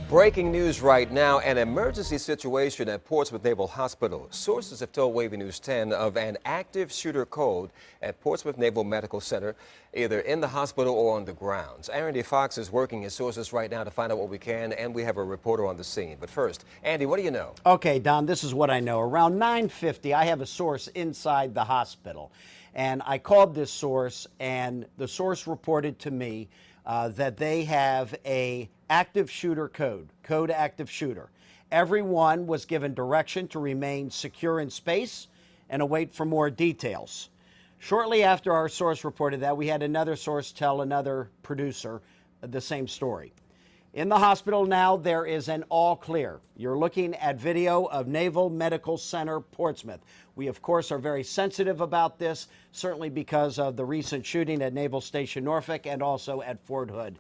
Breaking news right now, an emergency situation at Portsmouth Naval Hospital. Sources have told WAVY News 10 of an active shooter code at Portsmouth Naval Medical Center, either in the hospital or on the grounds. Andy Fox is working his sources right now to find out what we can, and we have a reporter on the scene. But first, Andy, what do you know? Okay, Don, this is what I know. Around 9:50, I have a source inside the hospital, and I called this source, and the source reported to me that they have a active shooter code active shooter. Everyone was given direction to remain secure in space and await for more details. Shortly after our source reported that, we had another source tell another producer the same story. In the hospital now, there is an all clear. You're looking at video of Naval Medical Center Portsmouth. We, of course, are very sensitive about this, certainly because of the recent shooting at Naval Station Norfolk and also at Fort Hood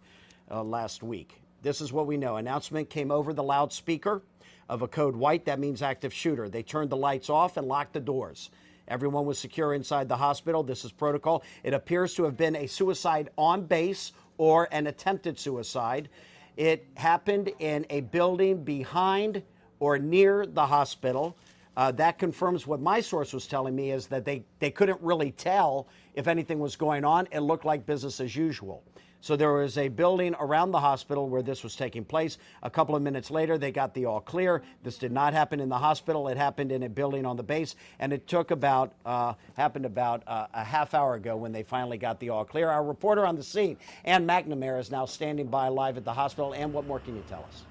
last week. This is what we know. Announcement came over the loudspeaker of a code white. That means active shooter. They turned the lights off and locked the doors. Everyone was secure inside the hospital. This is protocol. It appears to have been a suicide on base or an attempted suicide. It happened in a building behind or near the hospital. That confirms what my source was telling me, is that they couldn't really tell if anything was going on. It looked like business as usual. So there was a building around the hospital where this was taking place. A couple of minutes later, they got the all clear. This did not happen in the hospital. It happened in a building on the base, and it took happened about a half hour ago when they finally got the all clear. Our reporter on the scene, Ann McNamara, is now standing by live at the hospital. Ann, what more can you tell us?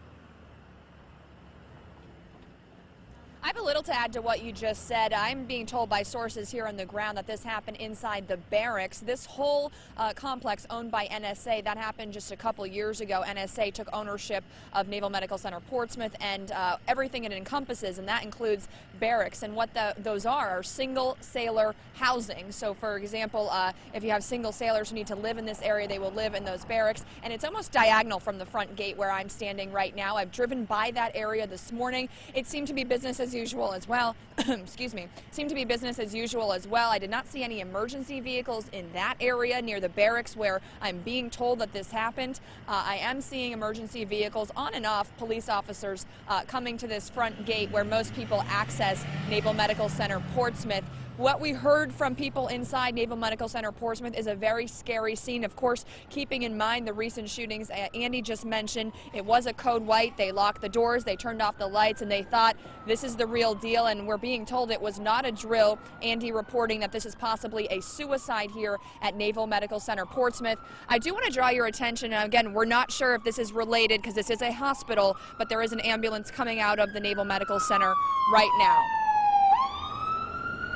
I have a little to add to what you just said. I'm being told by sources here on the ground that this happened inside the barracks. This whole complex owned by NSA, that happened just a couple years ago. NSA took ownership of Naval Medical Center Portsmouth and everything it encompasses, and that includes barracks. And what those are single sailor housing. So, for example, if you have single sailors who need to live in this area, they will live in those barracks. And it's almost diagonal from the front gate where I'm standing right now. I've driven by that area this morning. It seemed to be business as usual as well. Excuse me. Seemed to be business as usual as well. I did not see any emergency vehicles in that area near the barracks where I'm being told that this happened. I am seeing emergency vehicles on and off, police officers coming to this front gate where most people access Naval Medical Center Portsmouth. What we heard from people inside Naval Medical Center Portsmouth is a very scary scene. Of course, keeping in mind the recent shootings Andy just mentioned, it was a code white. They locked the doors, they turned off the lights, and they thought this is the real deal. And we're being told it was not a drill. Andy reporting that this is possibly a suicide here at Naval Medical Center Portsmouth. I do want to draw your attention, and again, we're not sure if this is related because this is a hospital, but there is an ambulance coming out of the Naval Medical Center right now.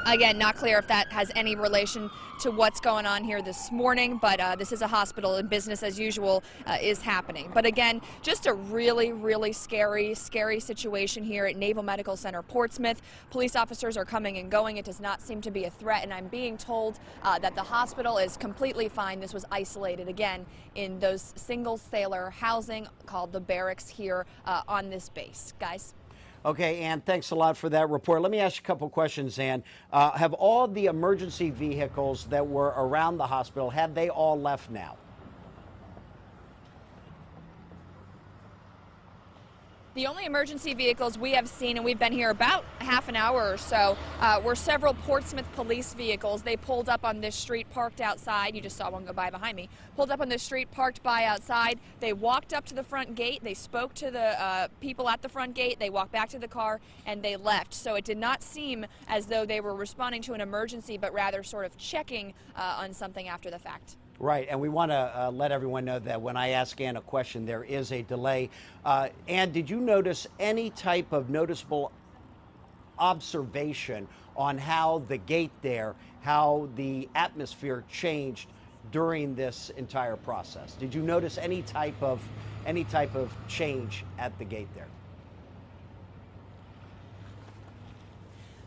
Again, not clear if that has any relation to what's going on here this morning, but this is a hospital and business as usual is happening. But again, just a really, really scary situation here at Naval Medical Center Portsmouth. Police officers are coming and going. It does not seem to be a threat, and I'm being told that the hospital is completely fine. This was isolated, again, in those single sailor housing called the barracks here on this base. Guys? Okay, Ann, thanks a lot for that report. Let me ask you a couple questions, Ann. Have all the emergency vehicles that were around the hospital, have they all left now? The only emergency vehicles we have seen, and we've been here about half an hour or so, were several Portsmouth police vehicles. They pulled up on this street, parked outside. You just saw one go by behind me. Pulled up on this street, parked by outside. They walked up to the front gate. They spoke to the people at the front gate. They walked back to the car, and they left. So it did not seem as though they were responding to an emergency, but rather sort of checking on something after the fact. Right, and we want to let everyone know that when I ask Ann a question, there is a delay. Ann, did you notice any type of noticeable observation on how the gate there, how the atmosphere changed during this entire process? Did you notice any type of change at the gate there?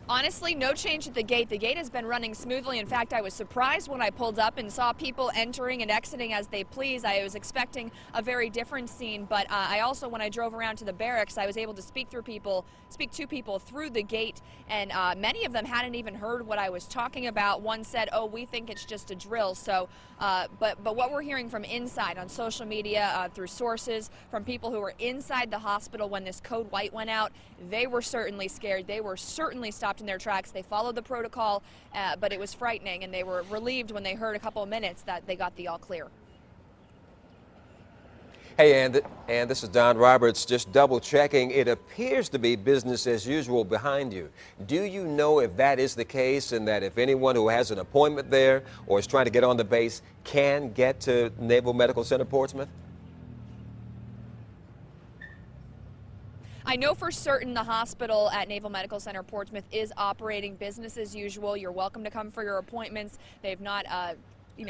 Honestly, no change at the gate. The gate has been running smoothly. In fact, I was surprised when I pulled up and saw people entering and exiting as they please. I was expecting a very different scene, but I also, when I drove around to the barracks, I was able to speak to people through the gate, and many of them hadn't even heard what I was talking about. One said, "Oh, we think it's just a drill." So, but what we're hearing from inside on social media, through sources, from people who were inside the hospital when this code white went out, they were certainly scared. They were certainly stopped in their tracks. They followed the protocol, but it was frightening, and they were relieved when they heard a couple of minutes that they got the all clear. Hey, and this is Don Roberts, just double checking. It appears to be business as usual behind you. Do you know if that is the case, and that if anyone who has an appointment there or is trying to get on the base can get to Naval Medical Center Portsmouth? I know for certain the hospital at Naval Medical Center Portsmouth is operating business as usual. You're welcome to come for your appointments. They've not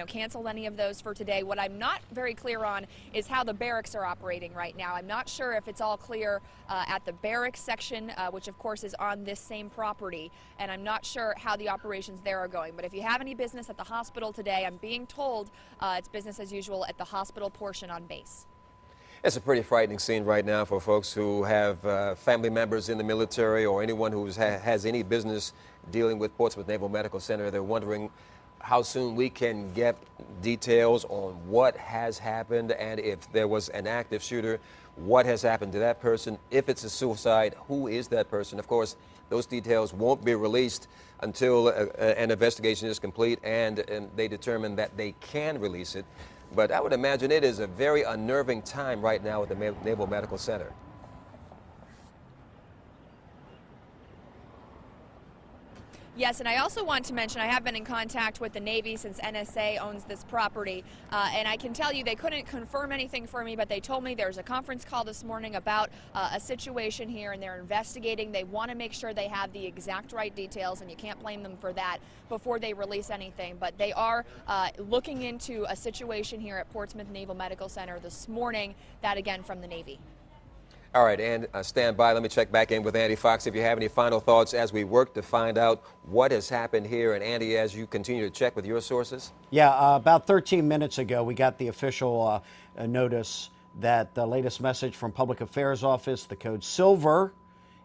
canceled any of those for today. What I'm not very clear on is how the barracks are operating right now. I'm not sure if it's all clear at the barracks section, which of course is on this same property, and I'm not sure how the operations there are going. But if you have any business at the hospital today, I'm being told it's business as usual at the hospital portion on base. It's a pretty frightening scene right now for folks who have family members in the military or anyone who has any business dealing with Portsmouth Naval Medical Center. They're wondering how soon we can get details on what has happened, and if there was an active shooter, what has happened to that person. If it's a suicide, who is that person? Of course, those details won't be released until an investigation is complete and they determine that they can release it. But I would imagine it is a very unnerving time right now at the Naval Medical Center. Yes, and I also want to mention I have been in contact with the Navy since NSA owns this property, and I can tell you they couldn't confirm anything for me, but they told me there's a conference call this morning about a situation here, and they're investigating. They want to make sure they have the exact right details, and you can't blame them for that, before they release anything. But they are looking into a situation here at Portsmouth Naval Medical Center this morning, that again from the Navy. All right, and stand by. Let me check back in with Andy Fox if you have any final thoughts as we work to find out what has happened here. And Andy, as you continue to check with your sources. Yeah, about 13 minutes ago, we got the official notice that the latest message from Public Affairs Office, the code Silver,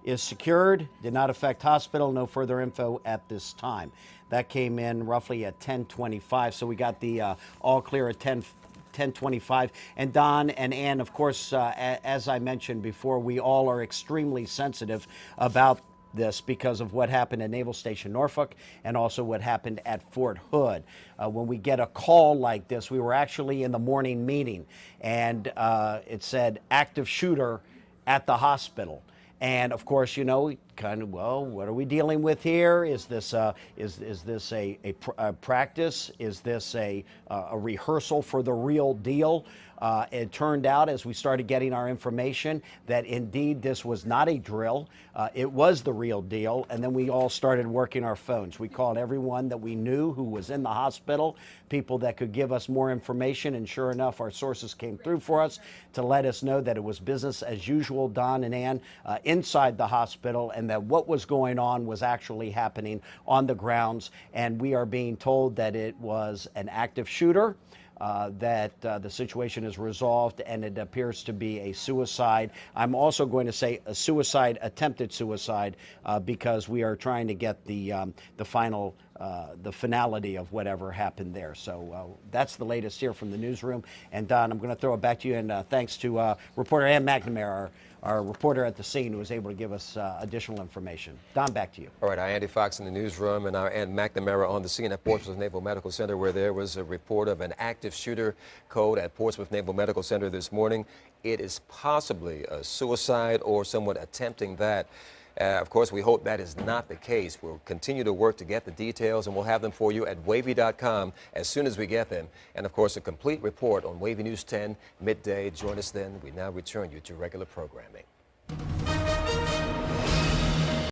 is secured, did not affect hospital, no further info at this time. That came in roughly at 10:25, so we got the all clear at 10:25. And Don and Ann, of course, as I mentioned before, we all are extremely sensitive about this because of what happened at Naval Station Norfolk and also what happened at Fort Hood. When we get a call like this, we were actually in the morning meeting, and it said active shooter at the hospital. And of course, you know, kind of, well, what are we dealing with here? Is this a practice? Is this a rehearsal for the real deal? It turned out, as we started getting our information, that indeed this was not a drill. It was the real deal. And then we all started working our phones. We called everyone that we knew who was in the hospital, people that could give us more information. And sure enough, our sources came through for us to let us know that it was business as usual, Don and Ann, inside the hospital, and that what was going on was actually happening on the grounds. And we are being told that it was an active shooter. That the situation is resolved, and it appears to be a suicide. I'm also going to say a suicide, attempted suicide, because we are trying to get the final, the finality of whatever happened there. So that's the latest here from the newsroom. And Don, I'm going to throw it back to you, and thanks to reporter Ann McNamara, our reporter at the scene, who was able to give us additional information. Don, back to you. All right, our Andy Fox in the newsroom, and our Ann McNamara on the scene at Portsmouth Naval Medical Center, where there was a report of an active shooter code at Portsmouth Naval Medical Center this morning. It is possibly a suicide or someone attempting that. Of course, we hope that is not the case. We'll continue to work to get the details, and we'll have them for you at WAVY.com as soon as we get them. And of course, a complete report on WAVY News 10 midday. Join us then. We now return you to regular programming.